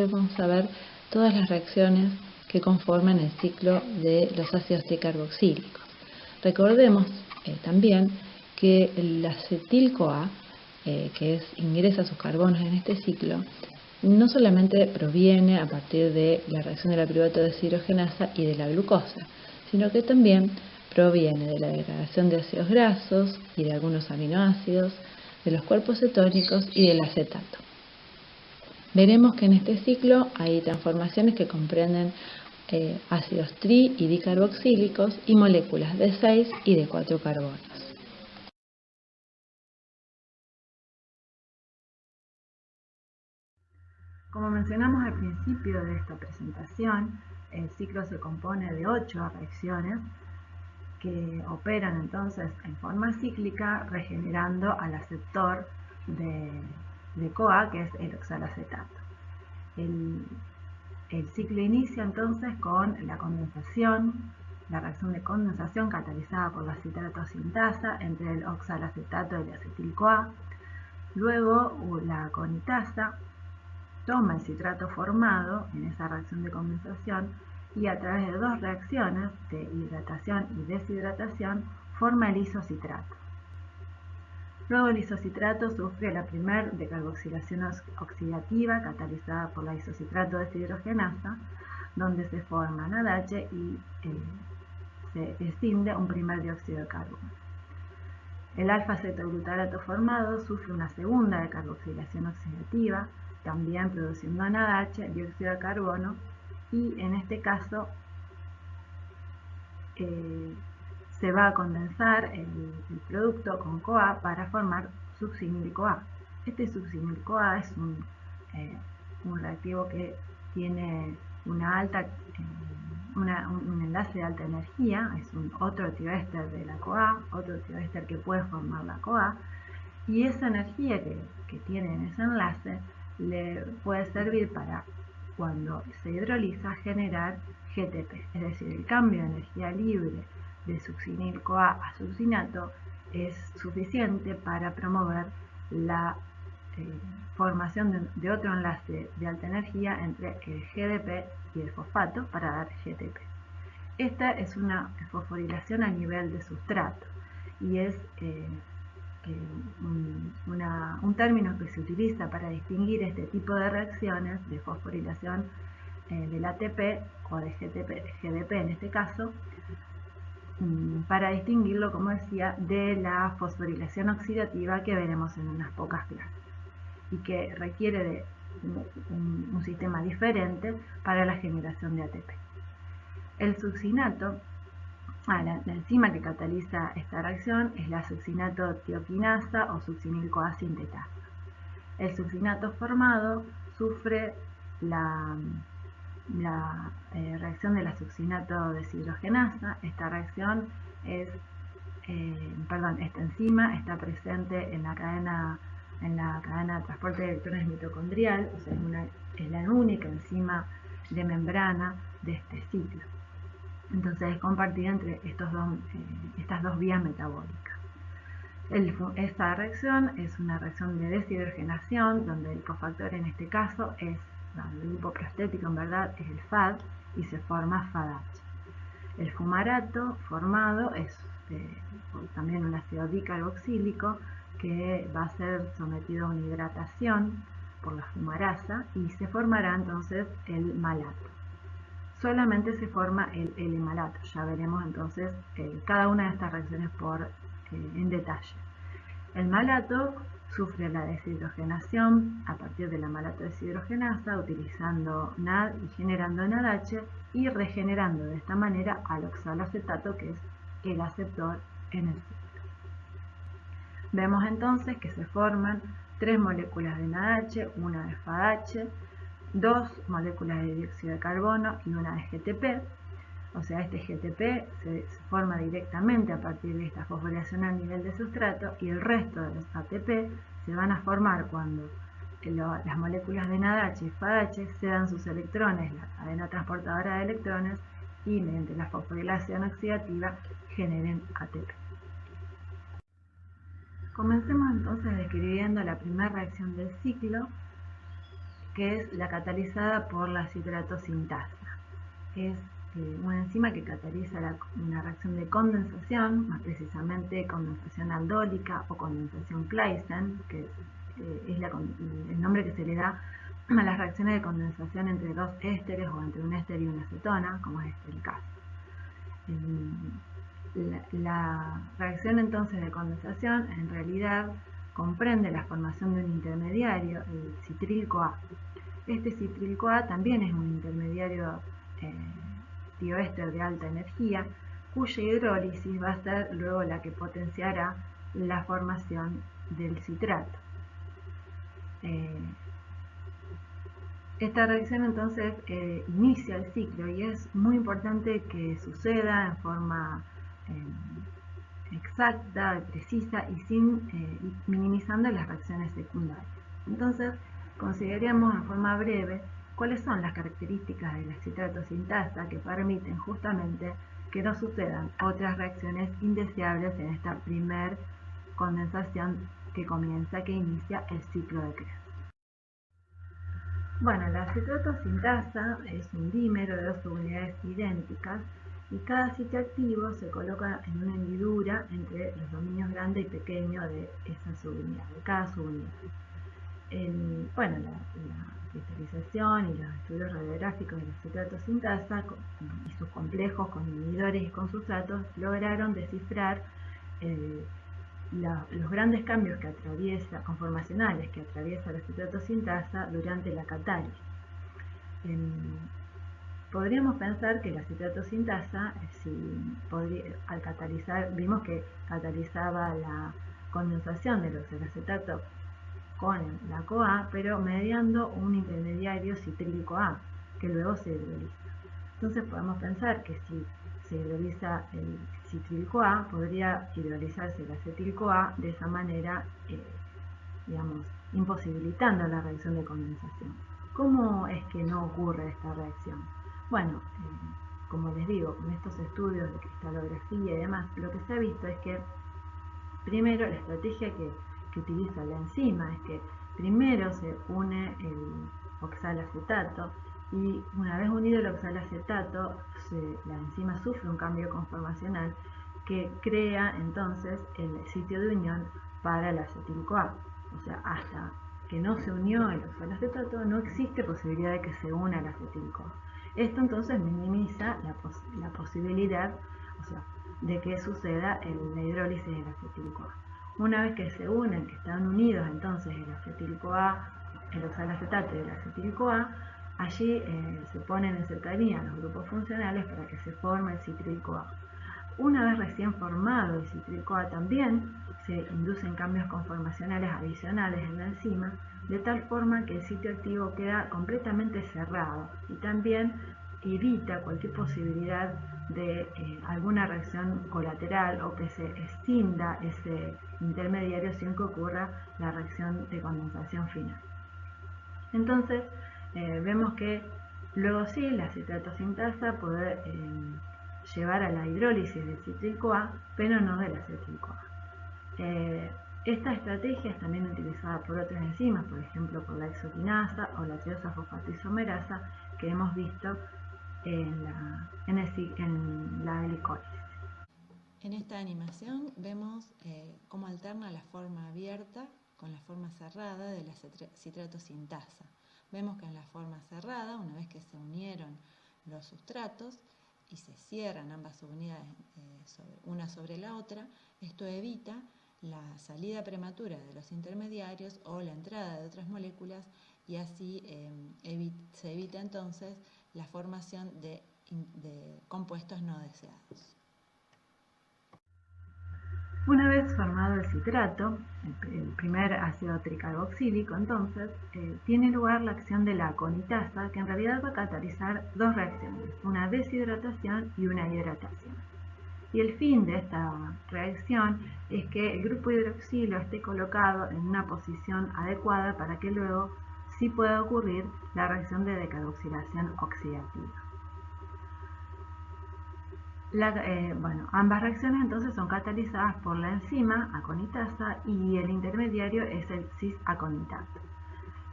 vamos a ver todas las reacciones que conforman el ciclo de los ácidos tricarboxílicos. Recordemos también que el acetil-CoA, que ingresa sus carbonos en este ciclo, no solamente proviene a partir de la reacción de la piruvato deshidrogenasa y de la glucosa, sino que también proviene de la degradación de ácidos grasos y de algunos aminoácidos, de los cuerpos cetónicos y del acetato. Veremos que en este ciclo hay transformaciones que comprenden ácidos tri y dicarboxílicos y moléculas de 6 y de 4 carbonos. Como mencionamos al principio de esta presentación, el ciclo se compone de 8 reacciones que operan entonces en forma cíclica, regenerando al aceptor de CoA, que es el oxalacetato. El ciclo inicia entonces con la condensación, la reacción de condensación catalizada por la citrato-sintasa entre el oxalacetato y el acetil-CoA. Luego la conitasa toma el citrato formado en esa reacción de condensación y a través de dos reacciones de hidratación y deshidratación forma el isocitrato. Luego el isocitrato sufre la primera decarboxilación oxidativa catalizada por la isocitrato deshidrogenasa, donde se forma NADH y se escinde un primer dióxido de carbono. El alfa-cetoglutarato formado sufre una segunda decarboxilación oxidativa, también produciendo NADH, dióxido de carbono, y en este caso se va a condensar el producto con CoA para formar succinil-CoA. Este succinil-CoA es un reactivo que tiene un enlace de alta energía, es un otro tioéster de la CoA, otro tioéster que puede formar la CoA, y esa energía que tiene en ese enlace le puede servir para, cuando se hidroliza, generar GTP, es decir, el cambio de energía libre de succinil-CoA a succinato es suficiente para promover la formación de otro enlace de alta energía entre el GDP y el fosfato para dar GTP. Esta es una fosforilación a nivel de sustrato y es un término que se utiliza para distinguir este tipo de reacciones de fosforilación del ATP o de GDP en este caso, para distinguirlo, como decía, de la fosforilación oxidativa que veremos en unas pocas clases y que requiere de un sistema diferente para la generación de ATP. El succinato, la enzima que cataliza esta reacción es la succinato-tioquinasa o succinil-CoA sintetasa. El succinato formado sufre la reacción de la succinato deshidrogenasa. Esta enzima está presente en la cadena de transporte de electrones mitocondrial, o sea, es la única enzima de membrana de este ciclo. Entonces es compartida entre estas dos vías metabólicas. Esta reacción es una reacción de deshidrogenación, donde el cofactor en este caso es el grupo prostético, en verdad es el FAD, y se forma FADH. El fumarato formado es también un ácido dicarboxílico que va a ser sometido a una hidratación por la fumarasa y se formará entonces el malato. Solamente se forma el L-malato. Ya veremos entonces cada una de estas reacciones en detalle. El malato sufre la deshidrogenación a partir de la malato deshidrogenasa utilizando NAD y generando NADH y regenerando de esta manera al oxalacetato, que es el aceptor en el ciclo. Vemos entonces que se forman 3 moléculas de NADH, una de FADH, 2 moléculas de dióxido de carbono y una de GTP. O sea, este GTP se forma directamente a partir de esta fosforilación a nivel de sustrato y el resto de los ATP se van a formar cuando las moléculas de NADH y FADH cedan sus electrones, la cadena transportadora de electrones, y mediante la fosforilación oxidativa generen ATP. Comencemos entonces describiendo la primera reacción del ciclo, que es la catalizada por la citrato sintasa. Es una enzima que cataliza una reacción de condensación, más precisamente condensación aldólica o condensación Claisen, que es el nombre que se le da a las reacciones de condensación entre dos ésteres o entre un éster y una acetona, como es el caso. La reacción entonces de condensación en realidad comprende la formación de un intermediario, el citril-CoA. Este citril-CoA también es un intermediario tioéster de alta energía, cuya hidrólisis va a ser luego la que potenciará la formación del citrato. Esta reacción entonces inicia el ciclo y es muy importante que suceda en forma exacta, precisa y minimizando las reacciones secundarias. Entonces, consideremos en forma breve cuáles son las características de la citrato sintasa que permiten justamente que no sucedan otras reacciones indeseables en esta primer condensación que inicia el ciclo de Krebs. Bueno, la citrato sintasa es un dímero de dos subunidades idénticas y cada sitio activo se coloca en una hendidura entre los dominios grande y pequeño de esa subunidad, de cada subunidad. La cristalización y los estudios radiográficos de la citrato sintasa y sus complejos con inhibidores y con sustratos lograron descifrar los grandes cambios conformacionales que atraviesa la citrato sintasa durante la catálisis. Podríamos pensar que la citrato sintasa, al catalizar, vimos que catalizaba la condensación del oxalacetato con la CoA, pero mediando un intermediario citril-CoA, que luego se hidroliza. Entonces podemos pensar que si se hidroliza el citril-CoA, podría hidrolizarse el acetil-CoA, de esa manera, imposibilitando la reacción de condensación. ¿Cómo es que no ocurre esta reacción? Bueno, como les digo, con estos estudios de cristalografía y demás, lo que se ha visto es que primero la estrategia que utiliza la enzima es que primero se une el oxalacetato y una vez unido el oxalacetato la enzima sufre un cambio conformacional que crea entonces el sitio de unión para el acetil-CoA. O sea, hasta que no se unió el oxalacetato no existe posibilidad de que se una el acetil-CoA. Esto entonces minimiza la posibilidad, de que suceda la hidrólisis del acetil-CoA. Una vez que se unen, que están unidos entonces el acetil-CoA, el oxalacetato y el acetil-CoA, allí se ponen en cercanía los grupos funcionales para que se forme el citril-CoA. Una vez recién formado el citril-CoA también se inducen cambios conformacionales adicionales en la enzima, de tal forma que el sitio activo queda completamente cerrado y también evita cualquier posibilidad de alguna reacción colateral o que se escinda ese intermediario sin que ocurra la reacción de condensación final. Entonces, vemos que luego sí la citrato sintasa puede llevar a la hidrólisis del citril-CoA, pero no del acetil-CoA. Esta estrategia es también utilizada por otras enzimas, por ejemplo por la exoquinasa o la tiosa fosfatisomerasa que hemos visto en la glicólisis. En esta animación vemos cómo alterna la forma abierta con la forma cerrada de la citrato sintasa. Vemos que en la forma cerrada, una vez que se unieron los sustratos y se cierran ambas subunidades una sobre la otra, esto evita la salida prematura de los intermediarios o la entrada de otras moléculas y así se evita entonces la formación de compuestos no deseados. Una vez formado el citrato, el primer ácido tricarboxílico, entonces tiene lugar la acción de la aconitasa, que en realidad va a catalizar dos reacciones, una deshidratación y una hidratación. Y el fin de esta reacción es que el grupo hidroxilo esté colocado en una posición adecuada para que luego sí pueda ocurrir la reacción de decarboxilación oxidativa. Ambas reacciones entonces son catalizadas por la enzima aconitasa y el intermediario es el cis-aconitato.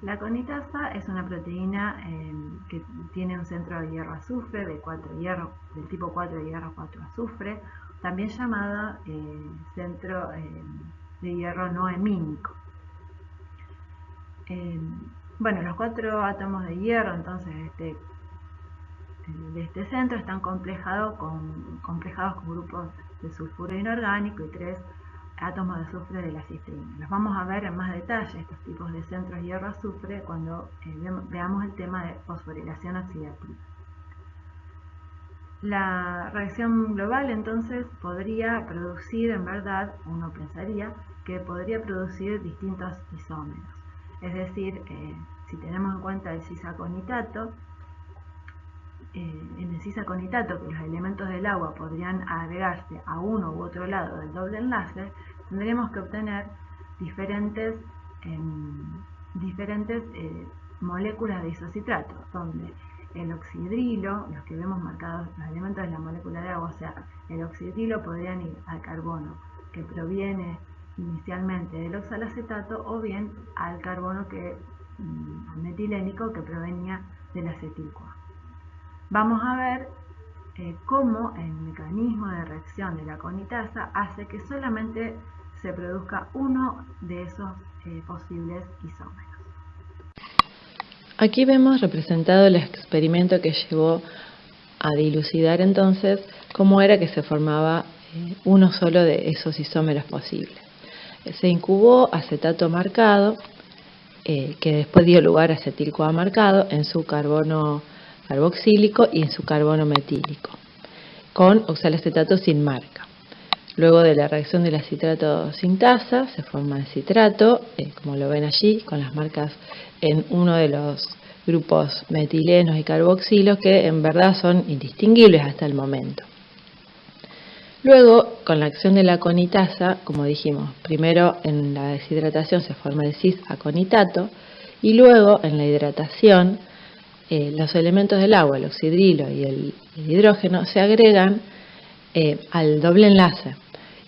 La conitasa es una proteína que tiene un centro de hierro azufre del tipo 4 hierro 4 azufre, también llamada centro de hierro no hemínico. Bueno, los 4 átomos de hierro entonces de este centro están complejados con grupos de sulfuro inorgánico y 3 átomos de azufre de la cisteína. Los vamos a ver en más detalle, estos tipos de centros hierro-azufre, cuando veamos el tema de fosforilación oxidativa. La reacción global entonces podría producir, en verdad, uno pensaría que podría producir distintos isómeros. Es decir, si tenemos en cuenta el cisaconitato, en el cisaconitato, que los elementos del agua podrían agregarse a uno u otro lado del doble enlace, tendríamos que obtener diferentes moléculas de isocitrato, donde el oxidrilo, los que vemos marcados, los elementos de la molécula de agua, o sea, el oxidrilo podrían ir al carbono que proviene inicialmente del oxalacetato o bien al carbono al metilénico que provenía del acetil-CoA. Vamos a ver cómo el mecanismo de reacción de la conitasa hace que solamente se produzca uno de esos posibles isómeros. Aquí vemos representado el experimento que llevó a dilucidar entonces cómo era que se formaba uno solo de esos isómeros posibles. Se incubó acetato marcado, que después dio lugar a acetil-CoA marcado en su carbono carboxílico y en su carbono metílico, con oxalacetato sin marca. Luego de la reacción del citrato sintasa se forma el citrato, como lo ven allí, con las marcas en uno de los grupos metilenos y carboxilos que en verdad son indistinguibles hasta el momento. Luego, con la acción de la conitasa, como dijimos, primero en la deshidratación se forma el cis-aconitato y luego en la hidratación los elementos del agua, el oxidrilo y el hidrógeno, se agregan al doble enlace.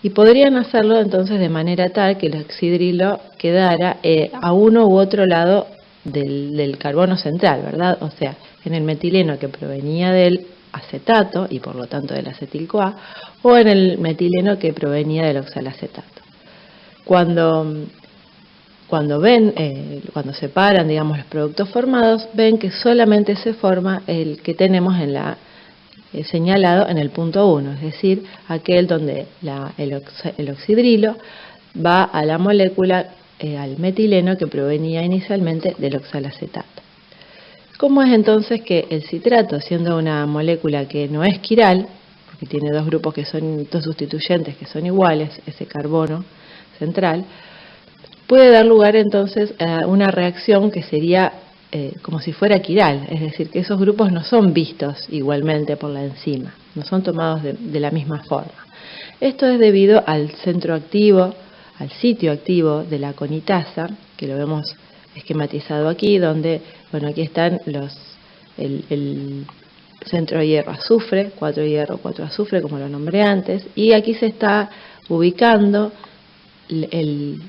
Y podrían hacerlo entonces de manera tal que el oxidrilo quedara a uno u otro lado del carbono central, ¿verdad? O sea, en el metileno que provenía del acetato y por lo tanto del acetil-CoA, o en el metileno que provenía del oxalacetato. Cuando separan, digamos, los productos formados, ven que solamente se forma el que tenemos señalado en el punto 1, es decir, aquel donde el oxidrilo va a la molécula, al metileno que provenía inicialmente del oxalacetato. ¿Cómo es entonces que el citrato, siendo una molécula que no es quiral, porque tiene dos grupos dos sustituyentes que son iguales, ese carbono central, puede dar lugar entonces a una reacción que sería como si fuera quiral, es decir, que esos grupos no son vistos igualmente por la enzima, no son tomados de la misma forma. Esto es debido al centro activo, al sitio activo de la conitasa, que lo vemos esquematizado aquí, donde, bueno, aquí están el centro de hierro azufre, 4 hierro, 4 azufre, como lo nombré antes, y aquí se está ubicando el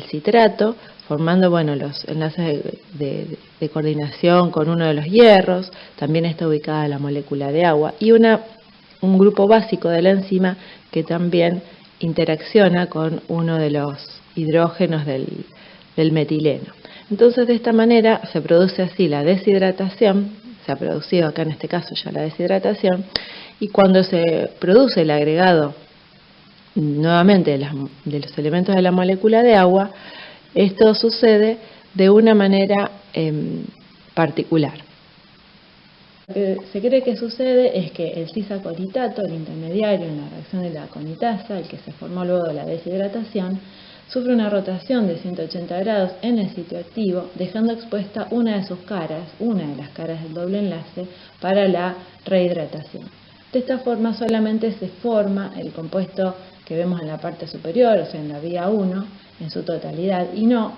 citrato, formando, bueno, los enlaces de coordinación con uno de los hierros. También está ubicada la molécula de agua y un grupo básico de la enzima que también interacciona con uno de los hidrógenos del metileno. Entonces, de esta manera se produce así la deshidratación, se ha producido acá en este caso ya la deshidratación, y cuando se produce el agregado nuevamente de los elementos de la molécula de agua, esto sucede de una manera particular. Lo que se cree que sucede es que el cisaconitato, el intermediario en la reacción de la conitasa, el que se formó luego de la deshidratación, sufre una rotación de 180 grados en el sitio activo, dejando expuesta una de las caras del doble enlace para la rehidratación. De esta forma solamente se forma el compuesto que vemos en la parte superior, o sea, en la vía 1, en su totalidad, y no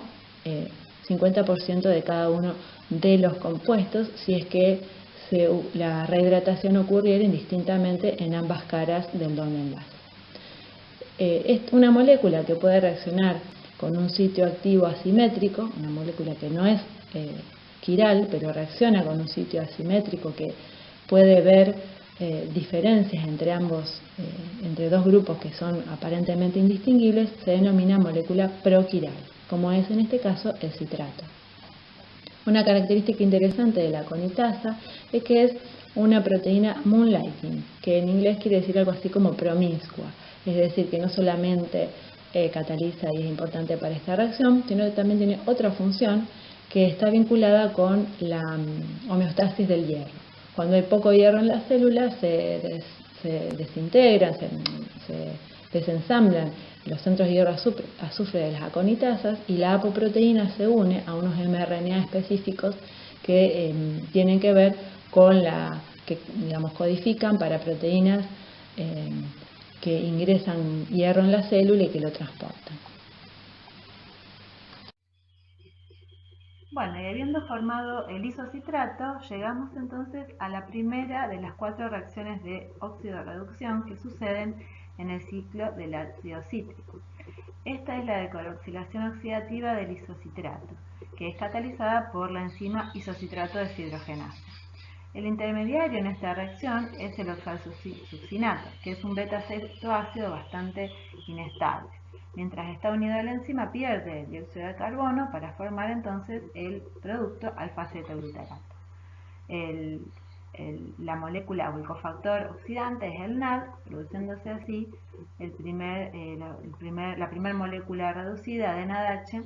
50% de cada uno de los compuestos, si es que la rehidratación ocurriera indistintamente en ambas caras del doble enlace. Es una molécula que puede reaccionar con un sitio activo asimétrico, una molécula que no es quiral, pero reacciona con un sitio asimétrico que puede ver diferencias entre entre dos grupos que son aparentemente indistinguibles, se denomina molécula proquiral, como es en este caso el citrato. Una característica interesante de la conitasa es que es una proteína moonlighting, que en inglés quiere decir algo así como promiscua, es decir, que no solamente cataliza y es importante para esta reacción, sino que también tiene otra función que está vinculada con la homeostasis del hierro. Cuando hay poco hierro en las células se desintegran, se desensamblan los centros de hierro azufre de las aconitasas y la apoproteína se une a unos mRNA específicos que tienen que ver con que digamos codifican para proteínas que ingresan hierro en la célula y que lo transportan. Bueno, y habiendo formado el isocitrato, llegamos entonces a la primera de las 4 reacciones de óxido-reducción que suceden en el ciclo del ácido cítrico. Esta es la decarboxilación oxidativa del isocitrato, que es catalizada por la enzima isocitrato deshidrogenasa. El intermediario en esta reacción es el oxalsuccinato, que es un beta-cetoácido bastante inestable. Mientras está unido a la enzima pierde el dióxido de carbono para formar entonces el producto alfa-cetoglutarato. La molécula o el cofactor oxidante es el NAD, produciéndose así la primera molécula reducida de NADH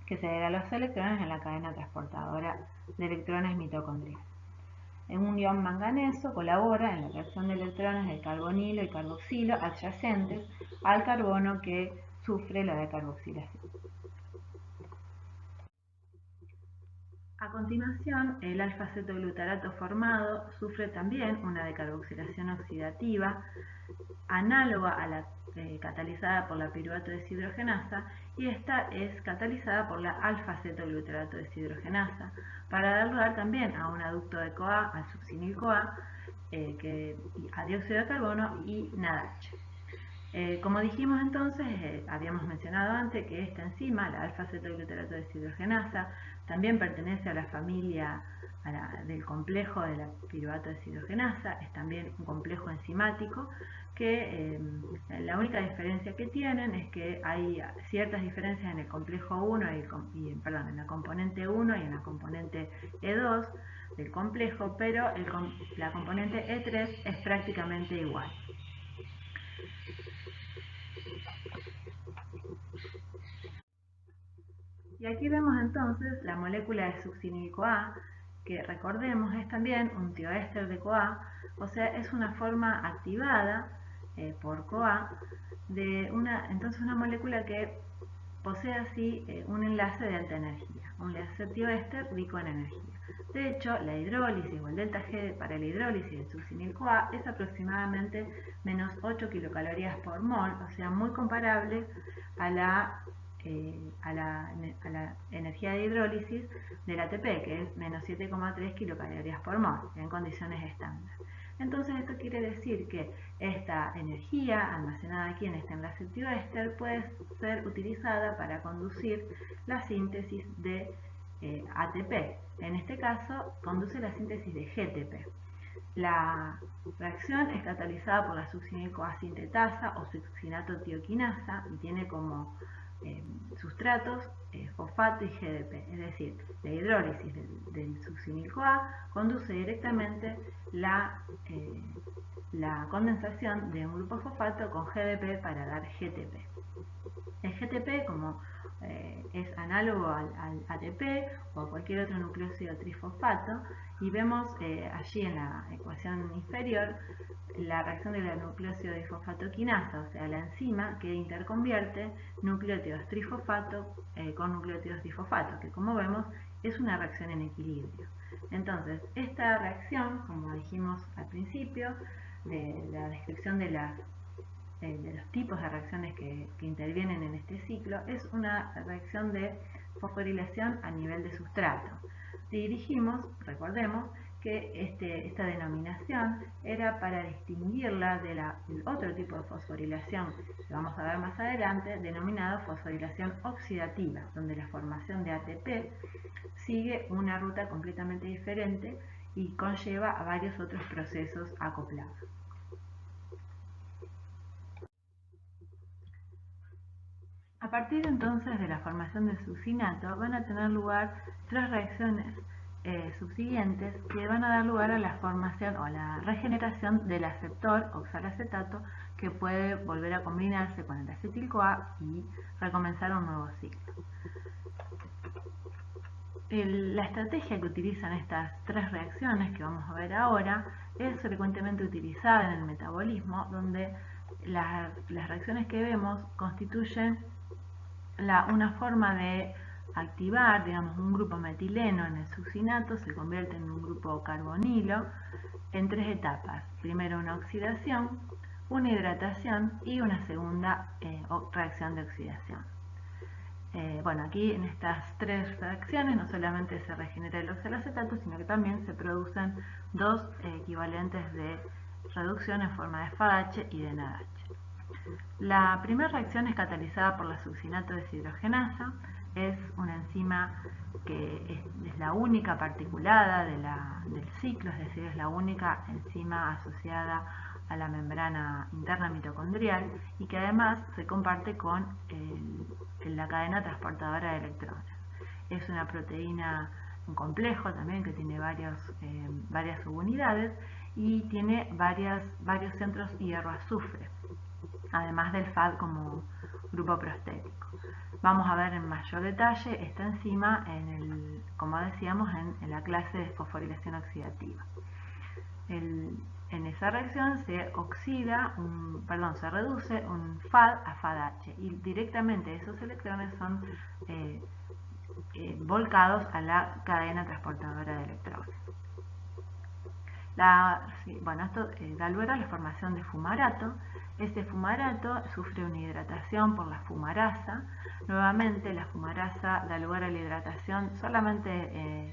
que cederá los electrones en la cadena transportadora de electrones mitocondrial. Un ion manganeso colabora en la reacción de electrones del carbonilo y carboxilo adyacentes al carbono que sufre la decarboxilación. A continuación, el alfa-cetoglutarato formado sufre también una decarboxilación oxidativa análoga a la catalizada por la piruvato deshidrogenasa, y esta es catalizada por la alfa-cetoglutarato deshidrogenasa para dar lugar también a un aducto de CoA, al succinil-CoA, a dióxido de carbono y NADH. Como dijimos entonces, habíamos mencionado antes que esta enzima, la alfa-cetoglutarato deshidrogenasa, también pertenece a la familia del complejo de la piruvato deshidrogenasa, es también un complejo enzimático que la única diferencia que tienen es que hay ciertas diferencias en el complejo 1 en la componente 1 y en la componente E2 del complejo, pero la componente E3 es prácticamente igual. Y aquí vemos entonces la molécula de succinil-CoA, que recordemos es también un tioéster de CoA, o sea, es una forma activada por CoA de una molécula que posee así un enlace de alta energía, un enlace tioéster rico en energía. De hecho, la hidrólisis o el delta G para la hidrólisis del succinil-CoA es aproximadamente menos 8 kilocalorías por mol, o sea, muy comparable a la energía de hidrólisis del ATP, que es menos 7,3 kilocalorías por mol, en condiciones estándar. Entonces esto quiere decir que esta energía almacenada aquí en este enlace tioéster puede ser utilizada para conducir la síntesis de ATP. En este caso, conduce la síntesis de GTP. La reacción es catalizada por la succinil-CoA sintetasa o succinato-tioquinasa y tiene como sustratos fosfato y GDP, es decir, la hidrólisis del succinil-CoA conduce directamente la condensación de un grupo fosfato con GDP para dar GTP. El GTP, como es análogo al ATP o a cualquier otro nucleósido trifosfato, y vemos allí en la ecuación inferior la reacción de la nucleósido difosfato quinasa, o sea, la enzima que interconvierte nucleótidos trifosfato con nucleótidos difosfato, que como vemos es una reacción en equilibrio. Entonces, esta reacción, como dijimos al principio, de la descripción de los tipos de reacciones que intervienen en este ciclo, es una reacción de fosforilación a nivel de sustrato. Recordemos que esta denominación era para distinguirla del otro tipo de fosforilación que vamos a ver más adelante, denominado fosforilación oxidativa, donde la formación de ATP sigue una ruta completamente diferente y conlleva a varios otros procesos acoplados. A partir entonces de la formación del succinato van a tener lugar tres reacciones subsiguientes que van a dar lugar a la formación o a la regeneración del aceptor oxalacetato, que puede volver a combinarse con el acetil-CoA y recomenzar un nuevo ciclo. La estrategia que utilizan estas tres reacciones que vamos a ver ahora es frecuentemente utilizada en el metabolismo, donde las reacciones que vemos constituyen una forma de activar, digamos, un grupo metileno en el succinato, se convierte en un grupo carbonilo en tres etapas. Primero una oxidación, una hidratación y una segunda reacción de oxidación. Bueno, aquí en estas tres reacciones no solamente se regenera el oxalacetato, sino que también se producen dos equivalentes de reducción en forma de FADH y de NADH. La primera reacción es catalizada por la succinato deshidrogenasa. Es una enzima que es la única particulada del ciclo, es decir, es la única enzima asociada a la membrana interna mitocondrial y que además se comparte con la cadena transportadora de electrones. Es una proteína, un complejo también que tiene varias subunidades y tiene varios centros hierro-azufre, además del FAD como grupo prostético. Vamos a ver en mayor detalle esta enzima, como decíamos, en la clase de fosforilación oxidativa. En esa reacción se reduce un FAD a FADH y directamente esos electrones son volcados a la cadena transportadora de electrones. Esto da lugar a la formación de fumarato. Este fumarato sufre una hidratación por la fumarasa. Nuevamente la fumarasa da lugar a la hidratación solamente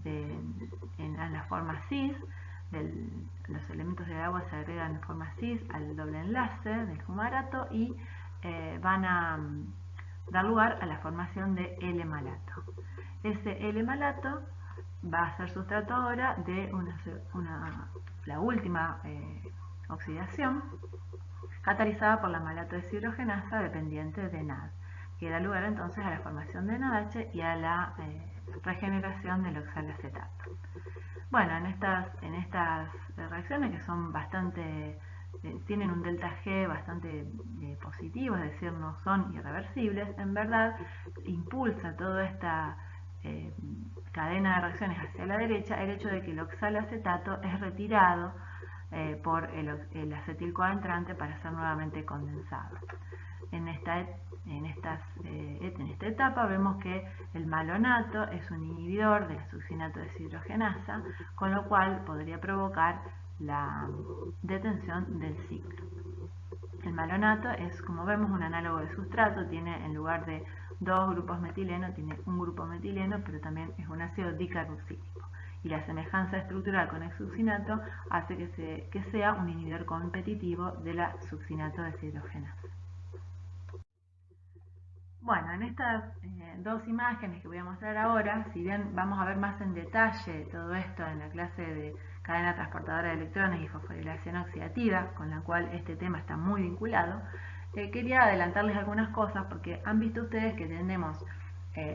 en la forma cis. Los elementos de agua se agregan en forma cis al doble enlace del fumarato y van a dar lugar a la formación de L-malato. Ese L-malato va a ser sustrato ahora de la última oxidación, catalizada por la malato deshidrogenasa dependiente de NAD, que da lugar entonces a la formación de NADH y a la regeneración del oxalacetato. Bueno, en estas reacciones, que son tienen un delta G bastante positivo, es decir, no son irreversibles, en verdad impulsa toda esta cadena de reacciones hacia la derecha el hecho de que el oxalacetato es retirado por el acetil-CoA entrante para ser nuevamente condensado. En esta etapa vemos que el malonato es un inhibidor del succinato deshidrogenasa, con lo cual podría provocar la detención del ciclo. El malonato es, como vemos, un análogo de sustrato, tiene en lugar de dos grupos metileno, tiene un grupo metileno, pero también es un ácido dicarboxílico. Y la semejanza estructural con el succinato hace que sea un inhibidor competitivo de la succinato deshidrogenasa. Bueno, en estas dos imágenes que voy a mostrar ahora, si bien vamos a ver más en detalle todo esto en la clase de cadena transportadora de electrones y fosforilación oxidativa, con la cual este tema está muy vinculado, quería adelantarles algunas cosas porque han visto ustedes que tenemos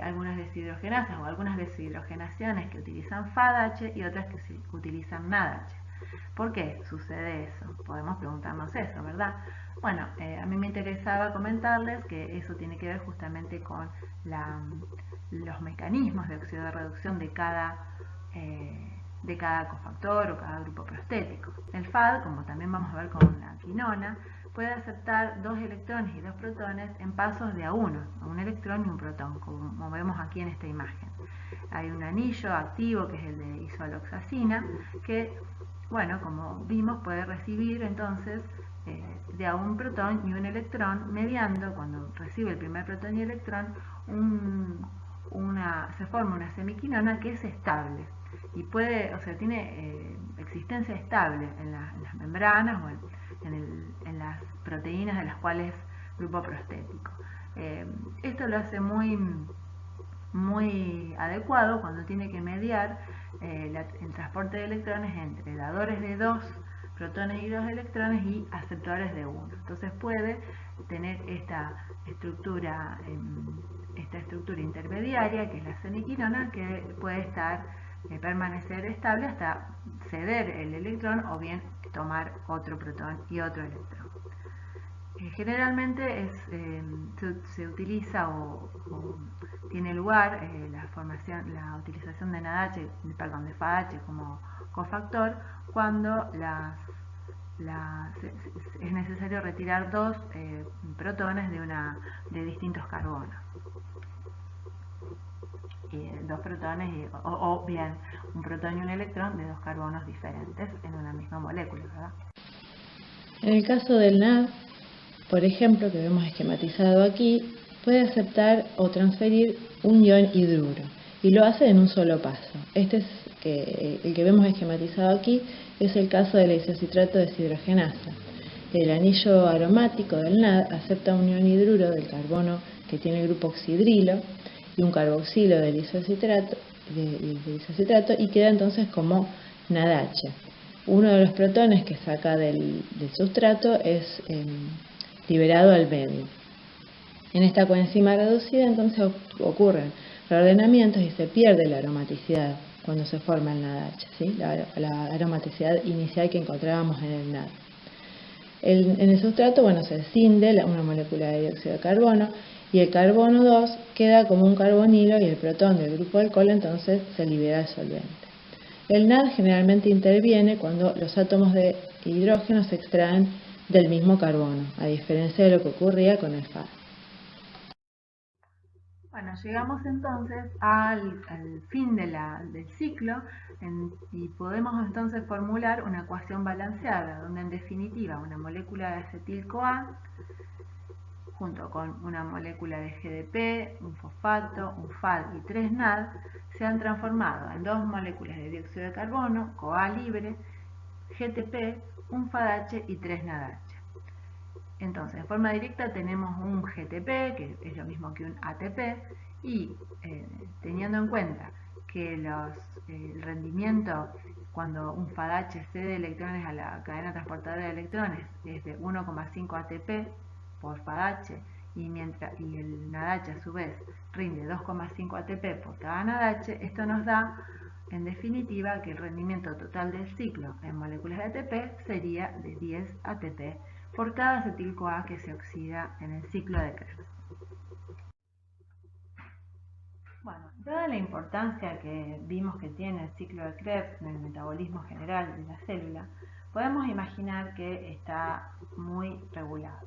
algunas deshidrogenasas o algunas deshidrogenaciones que utilizan FADH y otras que utilizan NADH. ¿Por qué sucede eso? Podemos preguntarnos eso, ¿verdad? Bueno, a mí me interesaba comentarles que eso tiene que ver justamente con los mecanismos de oxidorreducción de cada cofactor o cada grupo prostético. El FAD, como también vamos a ver con la quinona, puede aceptar dos electrones y dos protones en pasos de a uno, un electrón y un protón, como vemos aquí en esta imagen. Hay un anillo activo que es el de isoaloxacina, que, bueno, como vimos, puede recibir entonces de a un protón y un electrón, mediando, cuando recibe el primer protón y electrón, se forma una semiquinona que es estable. y puede, o sea, tiene existencia estable en las membranas o en las proteínas de las cuales grupo prostético. Esto lo hace muy adecuado cuando tiene que mediar el transporte de electrones entre dadores de 2 protones y 2 electrones y aceptores de 1. Entonces puede tener esta estructura intermediaria, que es la semiquinona, que puede permanecer estable hasta ceder el electrón o bien tomar otro protón y otro electrón. Generalmente se utiliza o tiene lugar la utilización de de FADH como cofactor cuando es necesario retirar 2 protones de distintos carbonos. 2 protones o bien un protón y un electrón de 2 carbonos diferentes en una misma molécula, ¿verdad? En el caso del NAD, por ejemplo, que vemos esquematizado aquí, puede aceptar o transferir un ion hidruro y lo hace en un solo paso. Este es el que vemos esquematizado aquí, es el caso de la isocitrato deshidrogenasa. El anillo aromático del NAD acepta un ion hidruro del carbono que tiene el grupo oxidrilo y un carboxilo del isocitrato y queda entonces como NADH. Uno de los protones que saca del sustrato es liberado al medio. En esta coenzima reducida entonces ocurren reordenamientos y se pierde la aromaticidad cuando se forma el NADH, ¿sí? la aromaticidad inicial que encontrábamos en el NAD. En el sustrato, se escinde una molécula de dióxido de carbono y el carbono 2 queda como un carbonilo y el protón del grupo alcohol entonces se libera al solvente. El NAD generalmente interviene cuando los átomos de hidrógeno se extraen del mismo carbono, a diferencia de lo que ocurría con el FAD. Bueno, llegamos entonces al fin del ciclo y podemos entonces formular una ecuación balanceada, donde en definitiva una molécula de acetil-CoA junto con una molécula de GDP, un fosfato, un FAD y 3 NAD se han transformado en 2 moléculas de dióxido de carbono, CoA libre, GTP, un FADH y 3 NADH. Entonces, en forma directa tenemos un GTP, que es lo mismo que un ATP, y teniendo en cuenta que el rendimiento cuando un FADH cede electrones a la cadena transportadora de electrones es de 1,5 ATP por FADH y el NADH a su vez rinde 2,5 ATP por cada NADH, esto nos da en definitiva que el rendimiento total del ciclo en moléculas de ATP sería de 10 ATP por cada acetil-CoA que se oxida en el ciclo de Krebs. Bueno, dada la importancia que vimos que tiene el ciclo de Krebs en el metabolismo general de la célula, podemos imaginar que está muy regulado.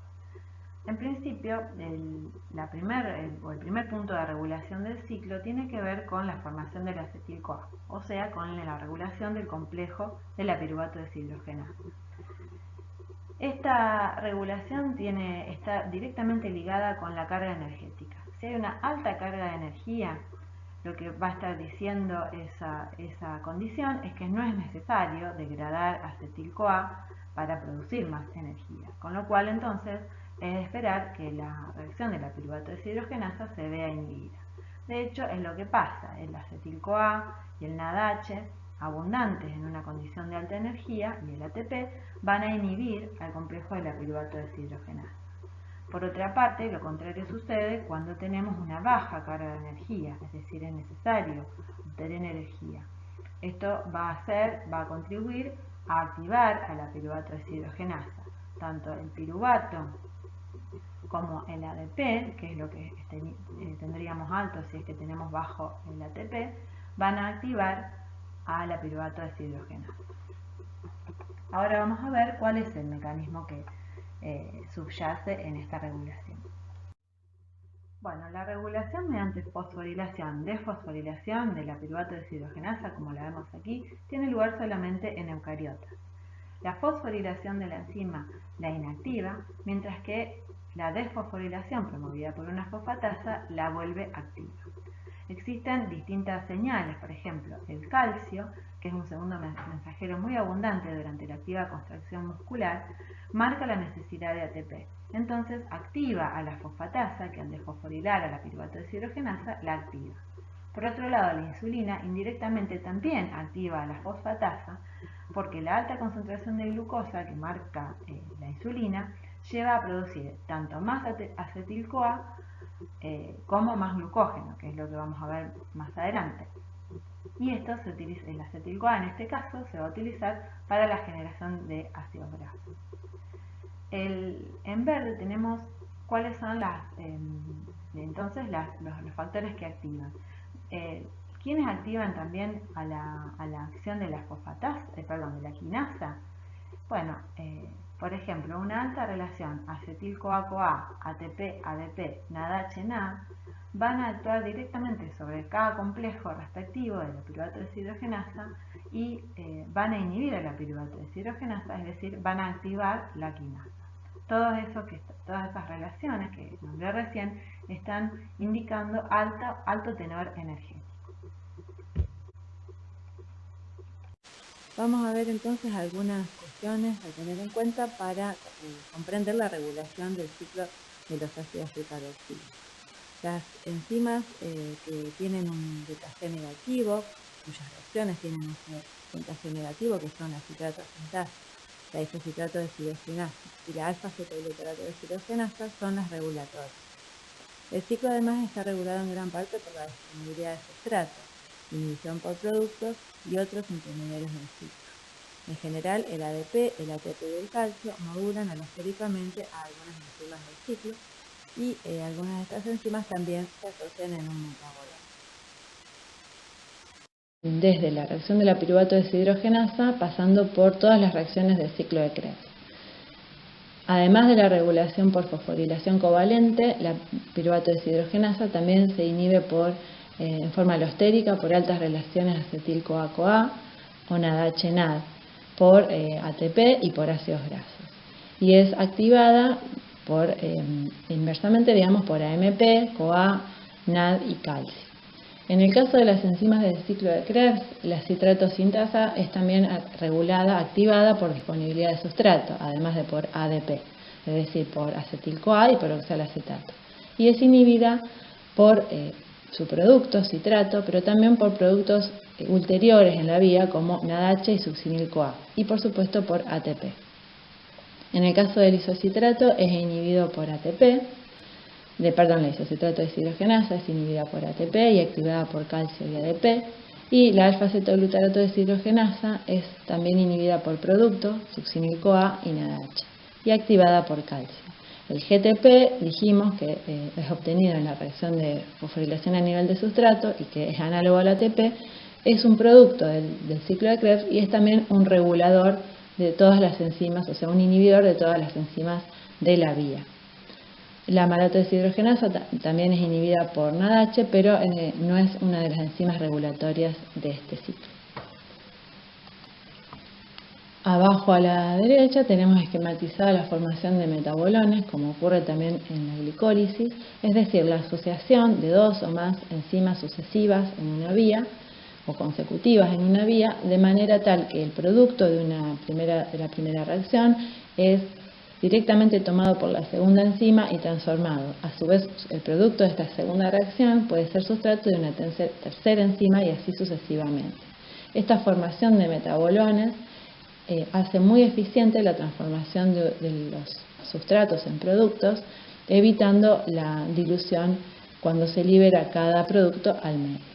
En principio, el primer punto de regulación del ciclo tiene que ver con la formación del acetil-CoA, o sea, con la regulación del complejo de la piruvato deshidrogenasa. Esta regulación está directamente ligada con la carga energética. Si hay una alta carga de energía, lo que va a estar diciendo esa condición es que no es necesario degradar acetil-CoA para producir más energía, con lo cual entonces es de esperar que la reacción de la piruvato deshidrogenasa se vea inhibida. De hecho, es lo que pasa. El acetil-CoA y el NADH, abundantes en una condición de alta energía, y el ATP, van a inhibir al complejo de la piruvato deshidrogenasa. Por otra parte, lo contrario sucede cuando tenemos una baja carga de energía, es decir, es necesario obtener energía. Esto va a contribuir a activar a la piruvato deshidrogenasa. Tanto el piruvato como el ADP, que es lo que tendríamos alto si es que tenemos bajo el ATP, van a activar a la piruvato deshidrogenasa. Ahora vamos a ver cuál es el mecanismo que subyace en esta regulación. Bueno, la regulación mediante desfosforilación de la piruvato deshidrogenasa, como la vemos aquí, tiene lugar solamente en eucariotas. La fosforilación de la enzima la inactiva, mientras que la desfosforilación promovida por una fosfatasa la vuelve activa. Existen distintas señales, por ejemplo, el calcio, que es un segundo mensajero muy abundante durante la activa contracción muscular, marca la necesidad de ATP. Entonces activa a la fosfatasa, que al desfosforilar a la piruvato deshidrogenasa, la activa. Por otro lado, la insulina indirectamente también activa a la fosfatasa, porque la alta concentración de glucosa que marca la insulina lleva a producir tanto más acetil-CoA como más glucógeno, que es lo que vamos a ver más adelante. Y esto se utiliza, el acetil-CoA en este caso se va a utilizar para la generación de ácidos grasos. En verde tenemos cuáles son entonces los factores que activan. ¿Quiénes activan también a la acción de la fosfatasa, de la quinasa? Bueno, por ejemplo, una alta relación acetil-CoA-CoA, ATP-ADP, NADH-NAD van a actuar directamente sobre cada complejo respectivo de la piruvato deshidrogenasa y van a inhibir a la piruvato deshidrogenasa, es decir, van a activar la quinasa. Todas esas relaciones que nombré recién están indicando alto tenor energético. Vamos a ver entonces algunas cuestiones a tener en cuenta para comprender la regulación del ciclo de los ácidos tricarboxílicos. Las enzimas que tienen un beta-G negativo, cuyas reacciones tienen un beta-G negativo, que son la citrato sintasa, la isocitrato deshidrogenasa y la alfa-cetoglutarato deshidrogenasa, son las regulatorias. El ciclo además está regulado en gran parte por la disponibilidad de sustrato, inhibición por productos y otros intermediarios del ciclo. En general, el ADP, el ATP y el calcio modulan alostéricamente a algunas enzimas del ciclo y algunas de estas enzimas también se asocian en un metaboloma. Desde la reacción de la piruvato deshidrogenasa, pasando por todas las reacciones del ciclo de Krebs. Además de la regulación por fosforilación covalente, la piruvato deshidrogenasa también se inhibe en forma alostérica por altas relaciones acetil-CoA-CoA o NADH-NAD, por ATP y por ácidos grasos. Y es activada inversamente, por AMP, CoA, NAD y calcio. En el caso de las enzimas del ciclo de Krebs, la citrato sintasa es también activada por disponibilidad de sustrato, además de por ADP, es decir, por acetil-CoA y por oxalacetato. Y es inhibida por su producto, citrato, pero también por productos ulteriores en la vía como NADH y succinil-CoA, y por supuesto por ATP. En el caso del isocitrato es inhibido por ATP, la isocitrato deshidrogenasa es inhibida por ATP y activada por calcio y ADP, y la alfa-cetoglutarato deshidrogenasa es también inhibida por producto, succinil-CoA y NADH, y activada por calcio. El GTP dijimos que es obtenido en la reacción de fosforilación a nivel de sustrato y que es análogo al ATP, es un producto del ciclo de Krebs y es también un regulador de todas las enzimas, o sea, un inhibidor de todas las enzimas de la vía. La malato deshidrogenasa también es inhibida por NADH, pero no es una de las enzimas regulatorias de este ciclo. Abajo a la derecha tenemos esquematizada la formación de metabolones, como ocurre también en la glicólisis, es decir, la asociación de dos o más enzimas sucesivas en una vía o consecutivas en una vía, de manera tal que el producto de la primera reacción es directamente tomado por la segunda enzima y transformado. A su vez, el producto de esta segunda reacción puede ser sustrato de una tercera enzima y así sucesivamente. Esta formación de metabolones hace muy eficiente la transformación de los sustratos en productos, evitando la dilución cuando se libera cada producto al medio.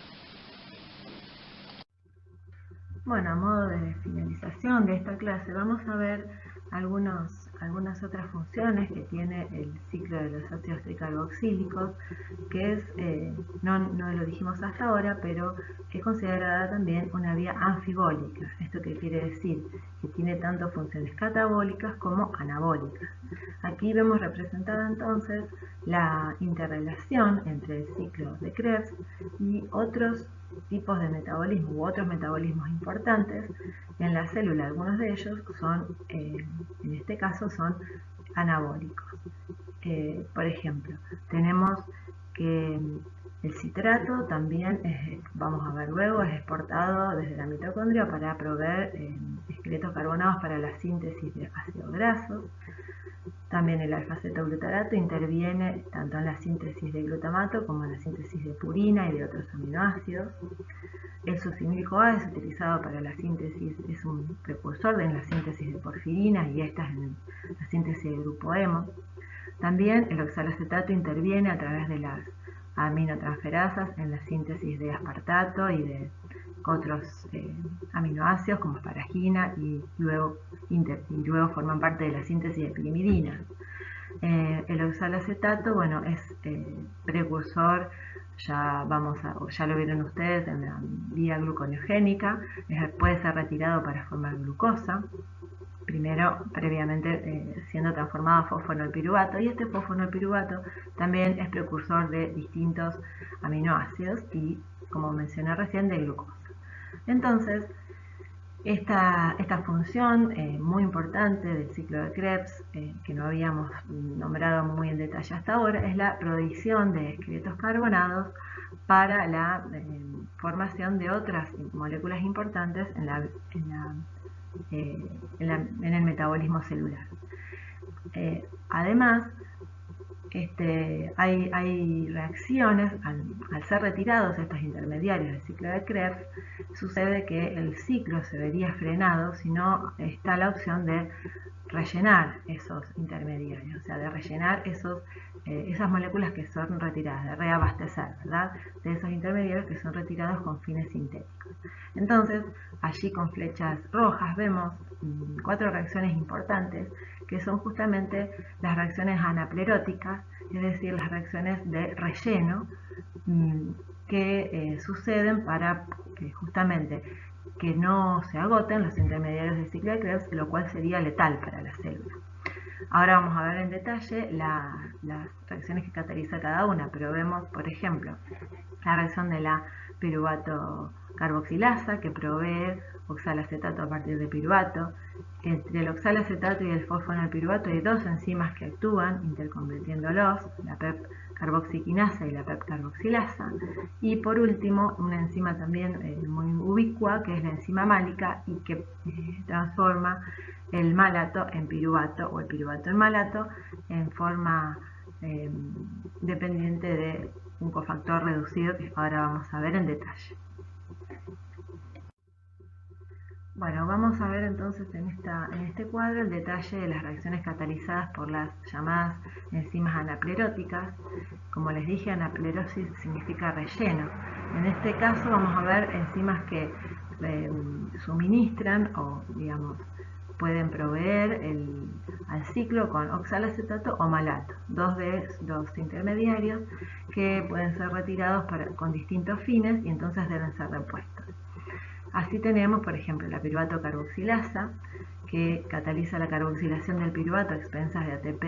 Bueno, a modo de finalización de esta clase vamos a ver algunas otras funciones que tiene el ciclo de los ácidos tricarboxílicos, que es, no lo dijimos hasta ahora, pero es considerada también una vía anfibólica. ¿Esto qué quiere decir? Que tiene tanto funciones catabólicas como anabólicas. Aquí vemos representada entonces la interrelación entre el ciclo de Krebs y otros tipos de metabolismo u otros metabolismos importantes en la célula. Algunos de ellos son, en este caso, son anabólicos. Por ejemplo, tenemos que El citrato también, vamos a ver luego, es exportado desde la mitocondria para proveer esqueletos carbonados para la síntesis de ácidos grasos. También el alfa-cetoglutarato interviene tanto en la síntesis de glutamato como en la síntesis de purina y de otros aminoácidos. El succinil-CoA es utilizado para la síntesis, es un precursor en la síntesis de porfirinas y esta es en la síntesis del grupo hemo. También el oxalacetato interviene a través de las aminotransferasas en la síntesis de aspartato y de otros aminoácidos como asparagina y luego forman parte de la síntesis de pirimidina. El oxalacetato, bueno, es precursor, ya lo vieron ustedes en la vía gluconeogénica, puede ser retirado para formar glucosa. Primero, previamente siendo transformado a fosfonolpiruvato, y este fosfonolpiruvato también es precursor de distintos aminoácidos y, como mencioné recién, de glucosa. Entonces, esta función muy importante del ciclo de Krebs, que no habíamos nombrado muy en detalle hasta ahora, es la provisión de esqueletos carbonados para la formación de otras moléculas importantes en el metabolismo celular. Además, hay reacciones, al ser retirados estos intermediarios del ciclo de Krebs, sucede que el ciclo se vería frenado si no está la opción de rellenar esos intermediarios, o sea, de rellenar esas moléculas que son retiradas, de reabastecer, ¿verdad?, de esos intermediarios que son retirados con fines sintéticos. Entonces, allí con flechas rojas vemos 4 reacciones importantes que son justamente las reacciones anapleróticas, es decir, las reacciones de relleno que suceden para justamente que no se agoten los intermediarios del ciclo de Krebs, lo cual sería letal para la célula. Ahora vamos a ver en detalle las reacciones que cataliza cada una, pero vemos, por ejemplo, la reacción de la piruvato carboxilasa, que provee oxalacetato a partir de piruvato. Entre el oxalacetato y el fosfonolpiruvato hay 2 enzimas que actúan interconvirtiéndolos, la PEP carboxiquinasa y la PEP carboxilasa. Y por último, una enzima también muy ubicua, que es la enzima málica y que transforma el malato en piruvato o el piruvato en malato en forma dependiente de un cofactor reducido que ahora vamos a ver en detalle. Bueno, vamos a ver entonces en este cuadro el detalle de las reacciones catalizadas por las llamadas enzimas anapleróticas. Como les dije, anaplerosis significa relleno. En este caso vamos a ver enzimas que suministran o, digamos, pueden proveer al ciclo con oxalacetato o malato, dos intermediarios que pueden ser retirados con distintos fines y entonces deben ser repuestos. Así tenemos, por ejemplo, la piruvato carboxilasa, que cataliza la carboxilación del piruvato a expensas de ATP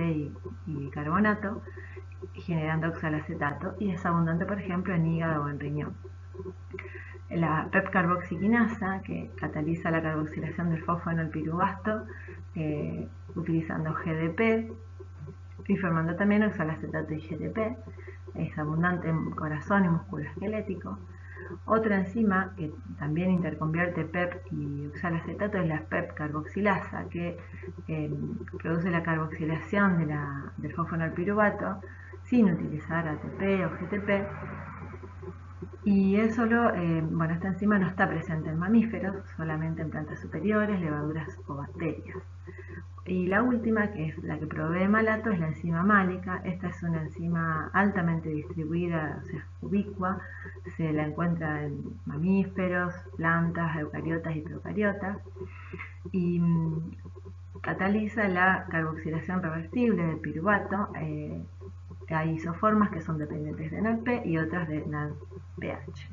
y carbonato, generando oxalacetato, y es abundante, por ejemplo, en hígado o en riñón. La PEP carboxiquinasa, que cataliza la carboxilación del fosfonolpiruvato utilizando GDP y formando también oxalacetato y GDP, es abundante en corazón y músculo esquelético. Otra enzima que también interconvierte PEP y oxalacetato es la PEP carboxilasa, que produce la carboxilación del fosfonolpiruvato sin utilizar ATP o GTP. Y esta enzima no está presente en mamíferos, solamente en plantas superiores, levaduras o bacterias. Y la última, que es la que provee malato, es la enzima málica. Esta es una enzima altamente distribuida, o sea, ubicua. Se la encuentra en mamíferos, plantas, eucariotas y procariotas. Y cataliza la carboxilación reversible del piruvato. Hay isoformas que son dependientes de NADP y otras de NADPH.